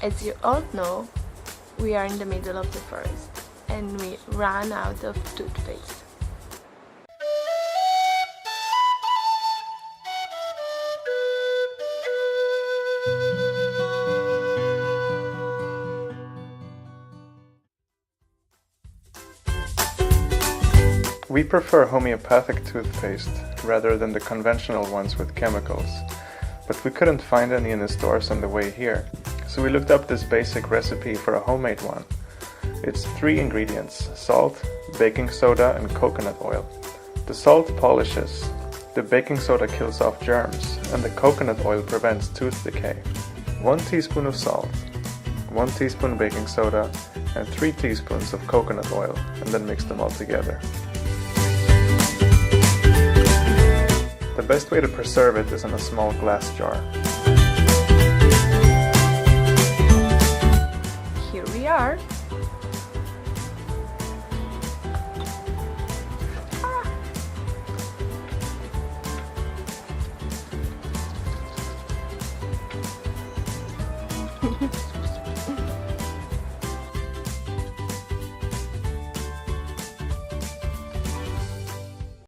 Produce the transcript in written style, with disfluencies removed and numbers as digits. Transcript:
As you all know, we are in the middle of the forest and we ran out of toothpaste. We prefer homeopathic toothpaste rather than the conventional ones with chemicals, but we couldn't find any in the stores on the way here, so we looked up this basic recipe for a homemade one. It's 3 ingredients: salt, baking soda and coconut oil. The salt polishes, the baking soda kills off germs, and the coconut oil prevents tooth decay. 1 teaspoon of salt, 1 teaspoon baking soda, and 3 teaspoons of coconut oil, and then mix them all together. The best way to preserve it is in a small glass jar. Here we are.